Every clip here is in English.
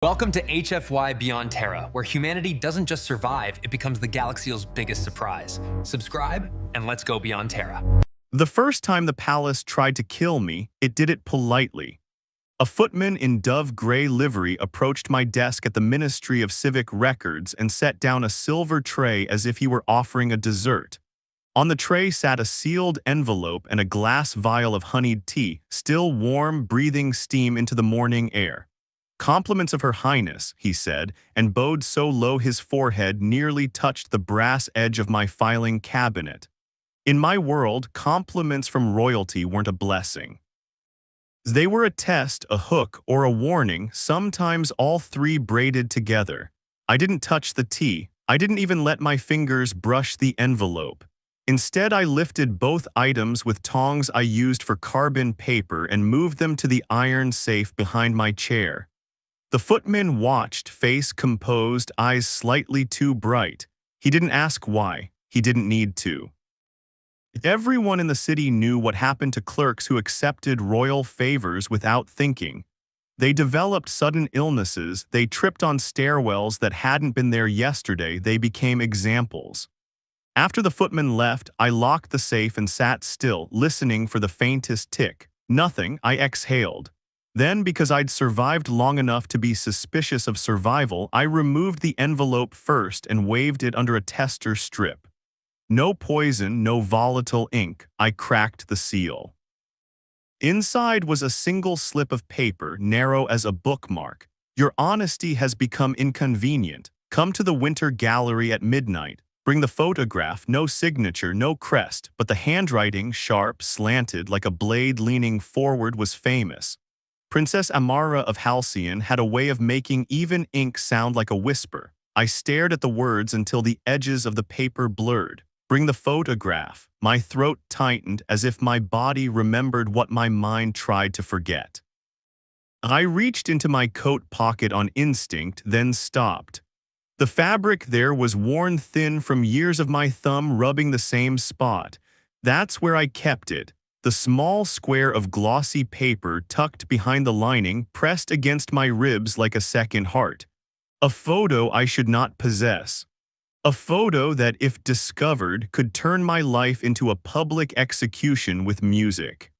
Welcome to HFY Beyond Terra, where humanity doesn't just survive, it becomes the galaxy's biggest surprise. Subscribe, and let's go beyond Terra. The first time the palace tried to kill me, it did it politely. A footman in dove-gray livery approached my desk at the Ministry of Civic Records and set down a silver tray as if he were offering a dessert. On the tray sat a sealed envelope and a glass vial of honeyed tea, still warm, breathing steam into the morning air. "Compliments of Her Highness," he said, and bowed so low his forehead nearly touched the brass edge of my filing cabinet. In my world, compliments from royalty weren't a blessing. They were a test, a hook, or a warning, sometimes all three braided together. I didn't touch the tea. I didn't even let my fingers brush the envelope. Instead, I lifted both items with tongs I used for carbon paper and moved them to the iron safe behind my chair. The footman watched, face composed, eyes slightly too bright. He didn't ask why. He didn't need to. Everyone in the city knew what happened to clerks who accepted royal favors without thinking. They developed sudden illnesses, they tripped on stairwells that hadn't been there yesterday, they became examples. After the footman left, I locked the safe and sat still, listening for the faintest tick. Nothing, I exhaled. Then, because I'd survived long enough to be suspicious of survival, I removed the envelope first and waved it under a tester strip. No poison, no volatile ink. I cracked the seal. Inside was a single slip of paper, narrow as a bookmark. "Your honesty has become inconvenient. Come to the Winter Gallery at midnight. Bring the photograph, no signature, no crest, but the handwriting, sharp, slanted, like a blade leaning forward, was famous. Princess Amara of Halcyon had a way of making even ink sound like a whisper. I stared at the words until the edges of the paper blurred. Bring the photograph. My throat tightened as if my body remembered what my mind tried to forget. I reached into my coat pocket on instinct, then stopped. The fabric there was worn thin from years of my thumb rubbing the same spot. That's where I kept it. The small square of glossy paper tucked behind the lining, pressed against my ribs like a second heart. A photo I should not possess. A photo that, if discovered, could turn my life into a public execution with music.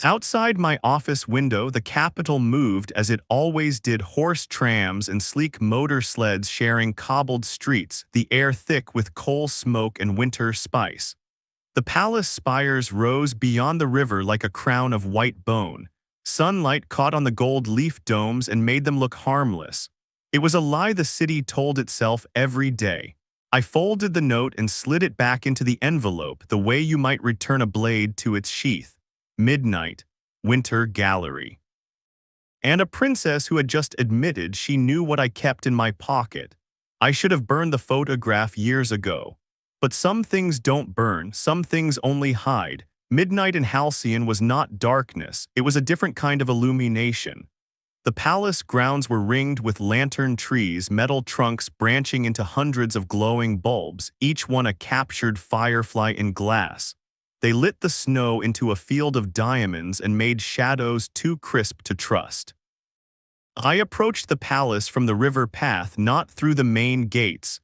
Outside my office window, the capital moved as it always did, horse trams and sleek motor sleds sharing cobbled streets, the air thick with coal smoke and winter spice. The palace spires rose beyond the river like a crown of white bone. Sunlight caught on the gold leaf domes and made them look harmless. It was a lie the city told itself every day. I folded the note and slid it back into the envelope, the way you might return a blade to its sheath. Midnight, Winter Gallery. And a princess who had just admitted she knew what I kept in my pocket. I should have burned the photograph years ago. But some things don't burn, some things only hide. Midnight in Halcyon was not darkness, it was a different kind of illumination. The palace grounds were ringed with lantern trees, metal trunks branching into hundreds of glowing bulbs, each one a captured firefly in glass. They lit the snow into a field of diamonds and made shadows too crisp to trust. I approached the palace from the river path, not through the main gates.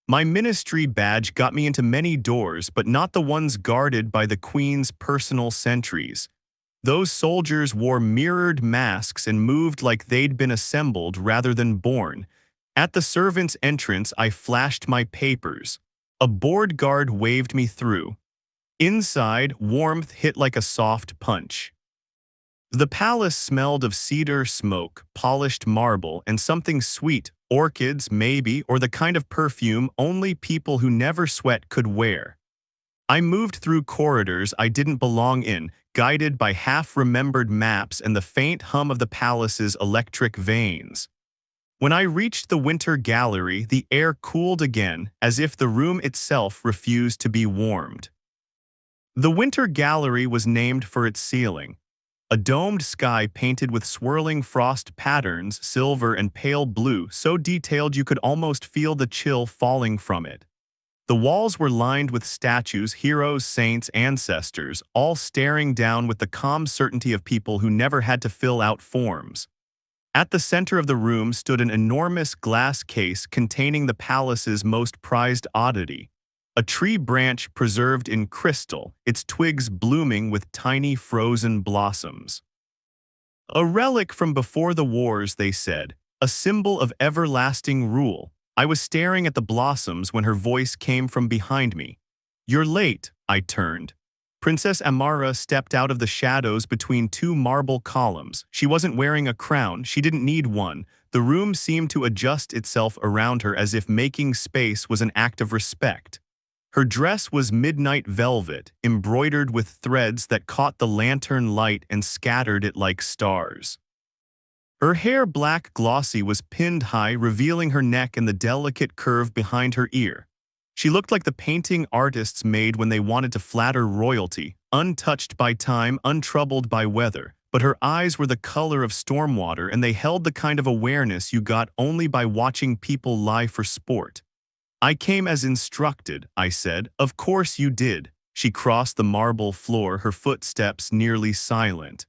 My ministry badge got me into many doors, but not the ones guarded by the Queen's personal sentries. Those soldiers wore mirrored masks and moved like they'd been assembled rather than born. At the servants' entrance, I flashed my papers. A board guard waved me through. Inside, warmth hit like a soft punch. The palace smelled of cedar smoke, polished marble, and something sweet. Orchids, maybe, or the kind of perfume only people who never sweat could wear. I moved through corridors I didn't belong in, guided by half-remembered maps and the faint hum of the palace's electric veins. When I reached the Winter Gallery, the air cooled again, as if the room itself refused to be warmed. The Winter Gallery was named for its ceiling. A domed sky painted with swirling frost patterns, silver and pale blue, so detailed you could almost feel the chill falling from it. The walls were lined with statues, heroes, saints, ancestors, all staring down with the calm certainty of people who never had to fill out forms. At the center of the room stood an enormous glass case containing the palace's most prized oddity, a tree branch preserved in crystal, its twigs blooming with tiny frozen blossoms. A relic from before the wars, they said, a symbol of everlasting rule. I was staring at the blossoms when her voice came from behind me. "You're late," I turned. Princess Amara stepped out of the shadows between two marble columns. She wasn't wearing a crown, she didn't need one. The room seemed to adjust itself around her as if making space was an act of respect. Her dress was midnight velvet, embroidered with threads that caught the lantern light and scattered it like stars. Her hair, black glossy, was pinned high, revealing her neck and the delicate curve behind her ear. She looked like the painting artists made when they wanted to flatter royalty, untouched by time, untroubled by weather. But her eyes were the color of stormwater, and they held the kind of awareness you got only by watching people lie for sport. "I came as instructed," I said. "Of course you did." She crossed the marble floor, her footsteps nearly silent.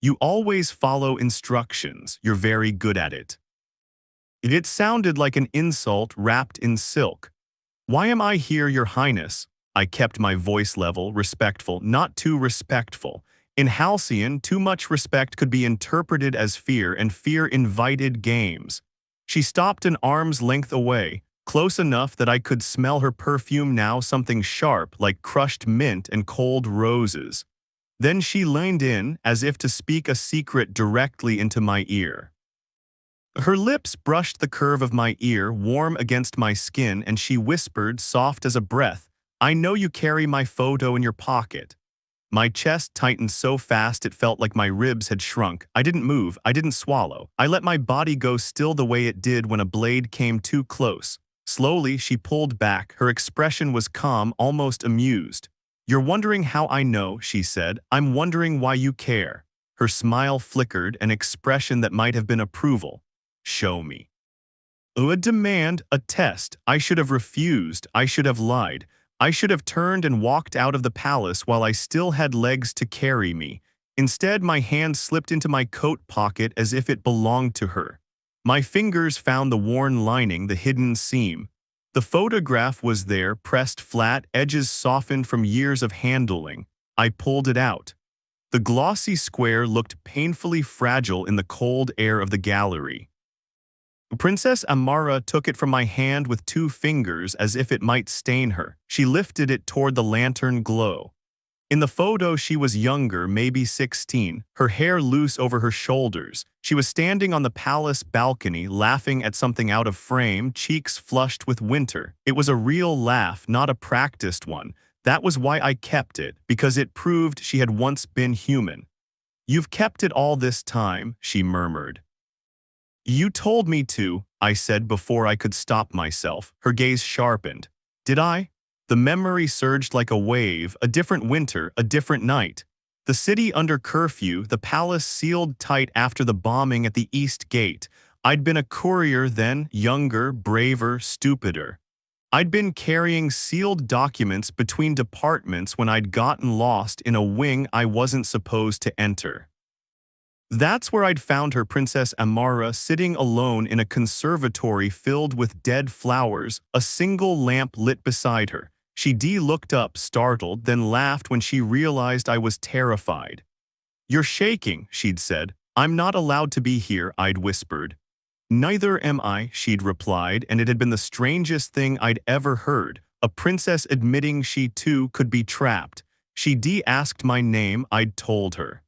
"You always follow instructions. You're very good at it." It sounded like an insult wrapped in silk. "Why am I here, Your Highness?" I kept my voice level, respectful, not too respectful. In Halcyon, too much respect could be interpreted as fear, and fear invited games. She stopped an arm's length away, close enough that I could smell her perfume now, something sharp like crushed mint and cold roses. Then she leaned in, as if to speak a secret directly into my ear. Her lips brushed the curve of my ear, warm against my skin, and she whispered, soft as a breath, "I know you carry my photo in your pocket." My chest tightened so fast it felt like my ribs had shrunk. I didn't move, I didn't swallow. I let my body go still the way it did when a blade came too close. Slowly, she pulled back. Her expression was calm, almost amused. "You're wondering how I know," she said. "I'm wondering why you care." Her smile flickered, an expression that might have been approval. "Show me." A demand, a test. I should have refused. I should have lied. I should have turned and walked out of the palace while I still had legs to carry me. Instead, my hand slipped into my coat pocket as if it belonged to her. My fingers found the worn lining, the hidden seam. The photograph was there, pressed flat, edges softened from years of handling. I pulled it out. The glossy square looked painfully fragile in the cold air of the gallery. Princess Amara took it from my hand with two fingers as if it might stain her. She lifted it toward the lantern glow. In the photo, she was younger, maybe 16, her hair loose over her shoulders. She was standing on the palace balcony, laughing at something out of frame, cheeks flushed with winter. It was a real laugh, not a practiced one. That was why I kept it, because it proved she had once been human. "You've kept it all this time," she murmured. "You told me to," I said before I could stop myself. Her gaze sharpened. "Did I?" The memory surged like a wave, a different winter, a different night. The city under curfew, the palace sealed tight after the bombing at the East Gate. I'd been a courier then, younger, braver, stupider. I'd been carrying sealed documents between departments when I'd gotten lost in a wing I wasn't supposed to enter. That's where I'd found her, Princess Amara, sitting alone in a conservatory filled with dead flowers, a single lamp lit beside her. She looked up, startled, then laughed when she realized I was terrified. "You're shaking," she'd said. "I'm not allowed to be here," I'd whispered. "Neither am I," she'd replied, and it had been the strangest thing I'd ever heard, a princess admitting she too could be trapped. She asked my name, I'd told her.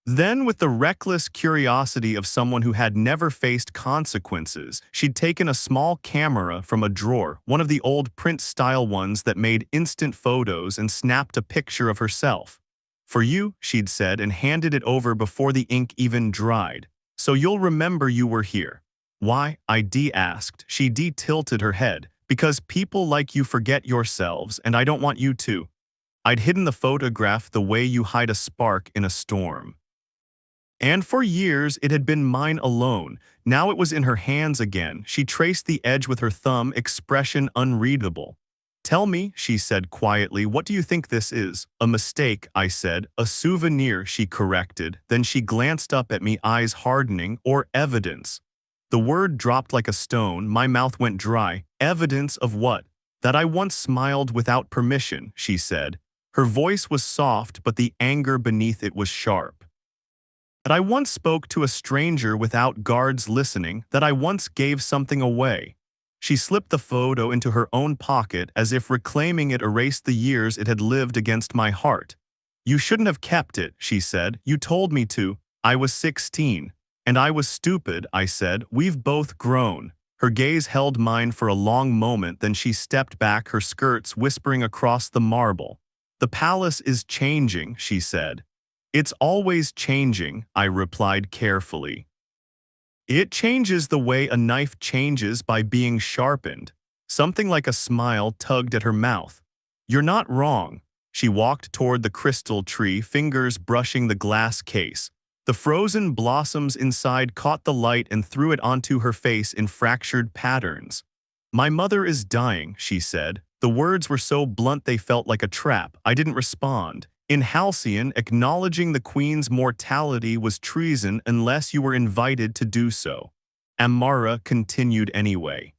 Then, with the reckless curiosity of someone who had never faced consequences, she'd taken a small camera from a drawer, one of the old print-style ones that made instant photos, and snapped a picture of herself. "For you," she'd said, and handed it over before the ink even dried. "So you'll remember you were here." "Why?" I asked. She tilted her head. "Because people like you forget yourselves, and I don't want you to." I'd hidden the photograph the way you hide a spark in a storm. And for years, it had been mine alone. Now it was in her hands again. She traced the edge with her thumb, expression unreadable. Tell me, she said quietly, what do you think this is? A mistake, I said. A souvenir, she corrected. Then she glanced up at me, eyes hardening. Or evidence. The word dropped like a stone. My mouth went dry. Evidence of what? That I once smiled without permission, she said. Her voice was soft, but the anger beneath it was sharp. That I once spoke to a stranger without guards listening, that I once gave something away. She slipped the photo into her own pocket as if reclaiming it erased the years it had lived against my heart. You shouldn't have kept it, she said. You told me to. I was 16. And I was stupid, I said. We've both grown. Her gaze held mine for a long moment, then she stepped back, her skirts whispering across the marble. The palace is changing, she said. It's always changing, I replied carefully. It changes the way a knife changes by being sharpened. Something like a smile tugged at her mouth. You're not wrong. She walked toward the crystal tree, fingers brushing the glass case. The frozen blossoms inside caught the light and threw it onto her face in fractured patterns. My mother is dying, she said. The words were so blunt they felt like a trap. I didn't respond. In Halcyon, acknowledging the queen's mortality was treason unless you were invited to do so. Amara continued anyway.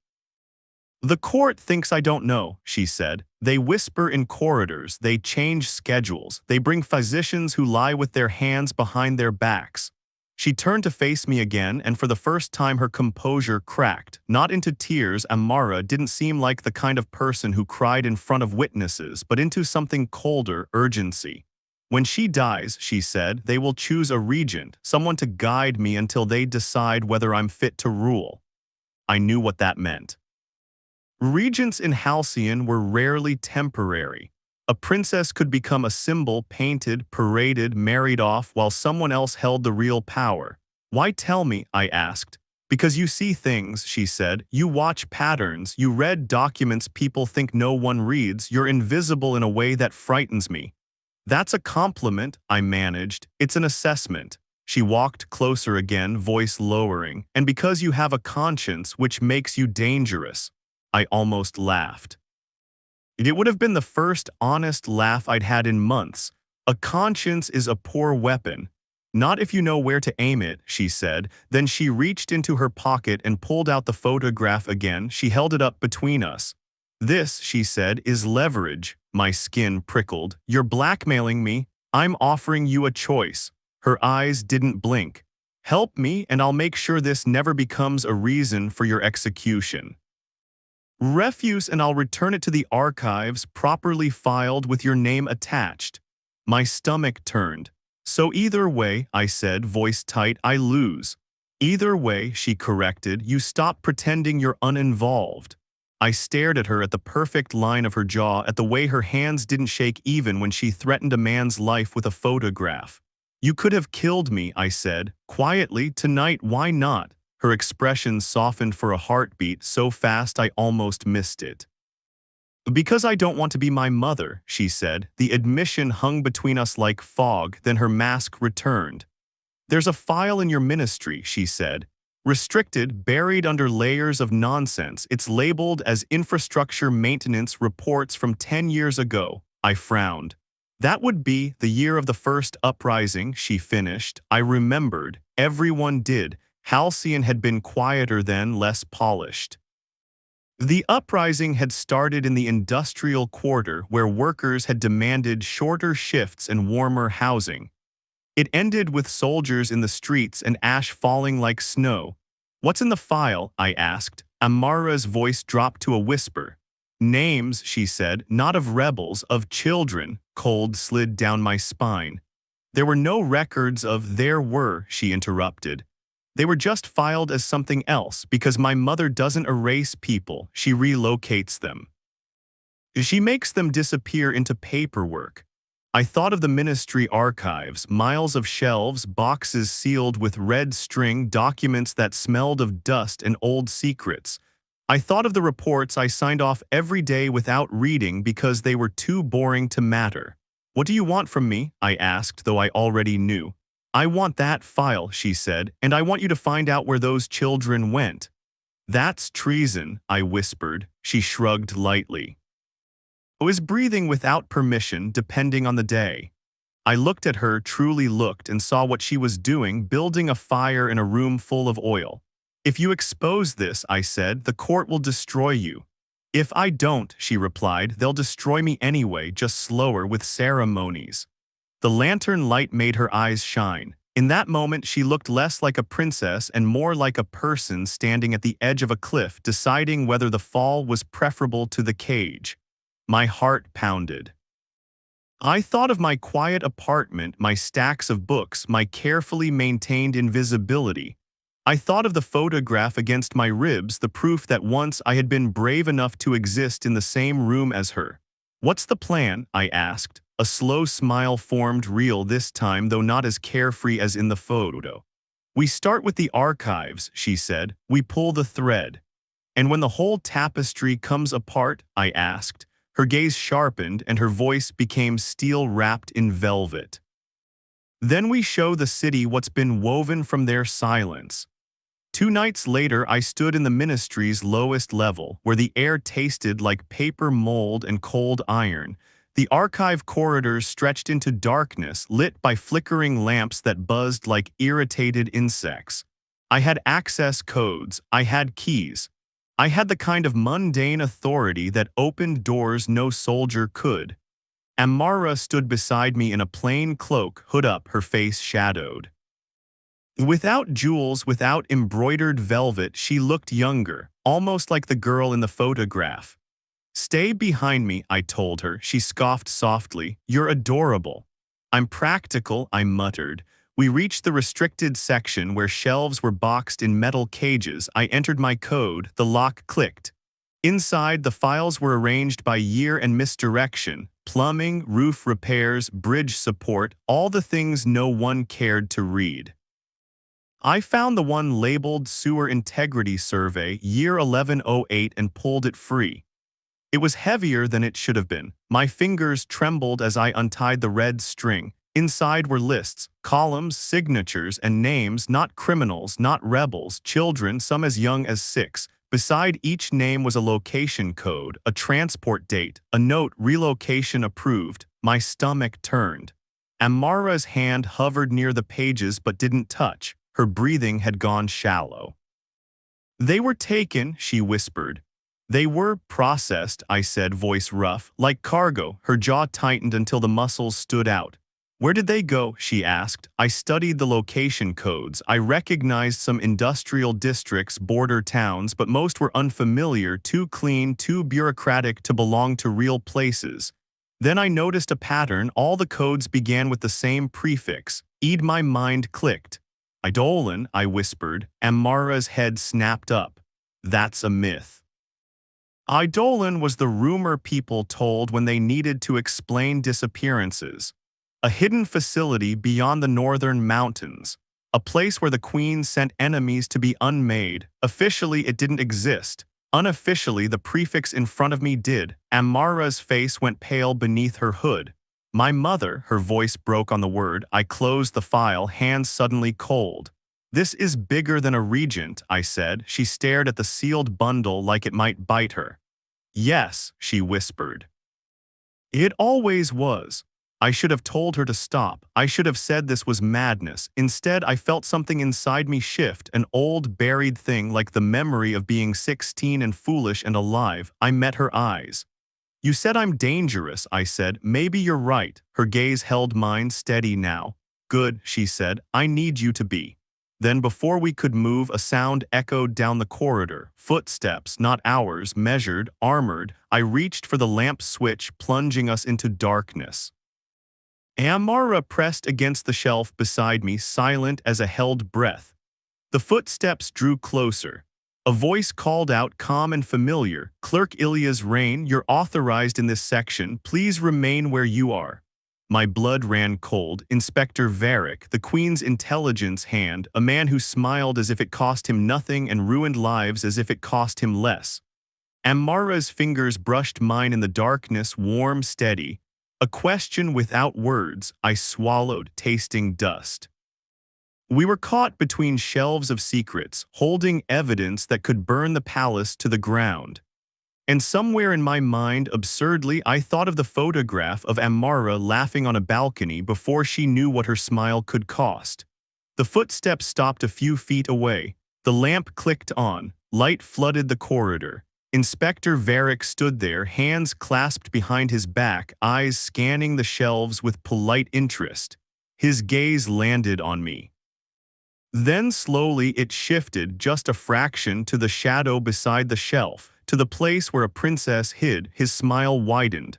The court thinks I don't know, she said. They whisper in corridors, they change schedules, they bring physicians who lie with their hands behind their backs. She turned to face me again, and for the first time her composure cracked. Not into tears, Amara didn't seem like the kind of person who cried in front of witnesses, but into something colder, urgency. When she dies, she said, they will choose a regent, someone to guide me until they decide whether I'm fit to rule. I knew what that meant. Regents in Halcyon were rarely temporary. A princess could become a symbol, painted, paraded, married off while someone else held the real power. Why tell me? I asked. Because you see things, she said. You watch patterns, you read documents people think no one reads, you're invisible in a way that frightens me. That's a compliment, I managed. It's an assessment. She walked closer again, voice lowering. And because you have a conscience which makes you dangerous. I almost laughed. It would have been the first honest laugh I'd had in months. A conscience is a poor weapon. Not if you know where to aim it, she said. Then she reached into her pocket and pulled out the photograph again. She held it up between us. This, she said, is leverage. My skin prickled. You're blackmailing me. I'm offering you a choice. Her eyes didn't blink. Help me and I'll make sure this never becomes a reason for your execution. Refuse and I'll return it to the archives, properly filed with your name attached. My stomach turned. So either way, I said, voice tight, I lose. Either way, she corrected, you stop pretending you're uninvolved. I stared at her, at the perfect line of her jaw, at the way her hands didn't shake even when she threatened a man's life with a photograph. You could have killed me, I said, quietly, tonight, why not? Her expression softened for a heartbeat so fast I almost missed it. Because I don't want to be my mother, she said. The admission hung between us like fog, then her mask returned. There's a file in your ministry, she said. Restricted, buried under layers of nonsense. It's labeled as infrastructure maintenance reports from 10 years ago. I frowned. That would be the year of the first uprising, she finished. I remembered. Everyone did. Halcyon had been quieter then, less polished. The uprising had started in the industrial quarter where workers had demanded shorter shifts and warmer housing. It ended with soldiers in the streets and ash falling like snow. What's in the file? I asked. Amara's voice dropped to a whisper. Names, she said, not of rebels, of children. Cold slid down my spine. There were no records of there were, she interrupted. They were just filed as something else because my mother doesn't erase people, she relocates them. She makes them disappear into paperwork. I thought of the ministry archives, miles of shelves, boxes sealed with red string, documents that smelled of dust and old secrets. I thought of the reports I signed off every day without reading because they were too boring to matter. What do you want from me? I asked, though I already knew. I want that file, she said, and I want you to find out where those children went. That's treason, I whispered. She shrugged lightly. I was breathing without permission, depending on the day. I looked at her, truly looked, and saw what she was doing, building a fire in a room full of oil. If you expose this, I said, the court will destroy you. If I don't, she replied, they'll destroy me anyway, just slower, with ceremonies. The lantern light made her eyes shine. In that moment, she looked less like a princess and more like a person standing at the edge of a cliff, deciding whether the fall was preferable to the cage. My heart pounded. I thought of my quiet apartment, my stacks of books, my carefully maintained invisibility. I thought of the photograph against my ribs, the proof that once I had been brave enough to exist in the same room as her. "What's the plan?" I asked. A slow smile formed real this time, though not as carefree as in the photo. "We start with the archives," she said. "We pull the thread." "And when the whole tapestry comes apart?" I asked. Her gaze sharpened and her voice became steel wrapped in velvet. "Then we show the city what's been woven from their silence." 2 nights later, I stood in the ministry's lowest level, where the air tasted like paper mold and cold iron. The archive corridors stretched into darkness, lit by flickering lamps that buzzed like irritated insects. I had access codes. I had keys. I had the kind of mundane authority that opened doors no soldier could. Amara stood beside me in a plain cloak, hood up, her face shadowed. Without jewels, without embroidered velvet, she looked younger, almost like the girl in the photograph. "Stay behind me," I told her. She scoffed softly. "You're adorable." "I'm practical," I muttered. We reached the restricted section where shelves were boxed in metal cages. I entered my code. The lock clicked. Inside, the files were arranged by year and misdirection. Plumbing, roof repairs, bridge support, all the things no one cared to read. I found the one labeled Sewer Integrity Survey, year 1108, and pulled it free. It was heavier than it should have been. My fingers trembled as I untied the red string. Inside were lists, columns, signatures, and names, not criminals, not rebels, children, some as young as 6. Beside each name was a location code, a transport date, a note, relocation approved. My stomach turned. Amara's hand hovered near the pages but didn't touch. Her breathing had gone shallow. "They were taken," she whispered. "They were processed," I said, voice rough, "like cargo." Her jaw tightened until the muscles stood out. "Where did they go?" she asked. I studied the location codes. I recognized some industrial districts, border towns, but most were unfamiliar, too clean, too bureaucratic to belong to real places. Then I noticed a pattern. All the codes began with the same prefix. "Eid." My mind clicked. "Eidolon," I whispered. Amara's head snapped up. "That's a myth." Eidolon was the rumor people told when they needed to explain disappearances. A hidden facility beyond the northern mountains. A place where the queen sent enemies to be unmade. Officially, it didn't exist. Unofficially, the prefix in front of me did. Amara's face went pale beneath her hood. "My mother," her voice broke on the word. I closed the file, hands suddenly cold. "This is bigger than a regent," I said. She stared at the sealed bundle like it might bite her. "Yes," she whispered. "It always was." I should have told her to stop. I should have said this was madness. Instead, I felt something inside me shift, an old buried thing like the memory of being 16 and foolish and alive. I met her eyes. "You said I'm dangerous," I said. "Maybe you're right." Her gaze held mine, steady now. "Good," she said. "I need you to be." Then before we could move, a sound echoed down the corridor. Footsteps, not ours, measured, armored. I reached for the lamp switch, plunging us into darkness. Amara pressed against the shelf beside me, silent as a held breath. The footsteps drew closer. A voice called out, calm and familiar, "Clerk Ilya's Reign, you're authorized in this section. Please remain where you are." My blood ran cold. Inspector Varick, the Queen's intelligence hand, a man who smiled as if it cost him nothing and ruined lives as if it cost him less. Amara's fingers brushed mine in the darkness, warm, steady. A question without words. I swallowed, tasting dust. We were caught between shelves of secrets, holding evidence that could burn the palace to the ground. And somewhere in my mind, absurdly, I thought of the photograph of Amara laughing on a balcony before she knew what her smile could cost. The footsteps stopped a few feet away. The lamp clicked on. Light flooded the corridor. Inspector Varick stood there, hands clasped behind his back, eyes scanning the shelves with polite interest. His gaze landed on me. Then slowly it shifted just a fraction to the shadow beside the shelf, to the place where a princess hid. His smile widened.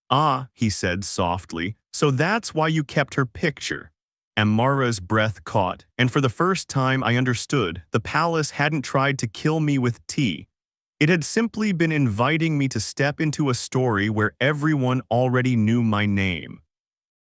"Ah," he said softly, "so that's why you kept her picture." Amara's breath caught, and for the first time I understood. The palace hadn't tried to kill me with tea. It had simply been inviting me to step into a story where everyone already knew my name.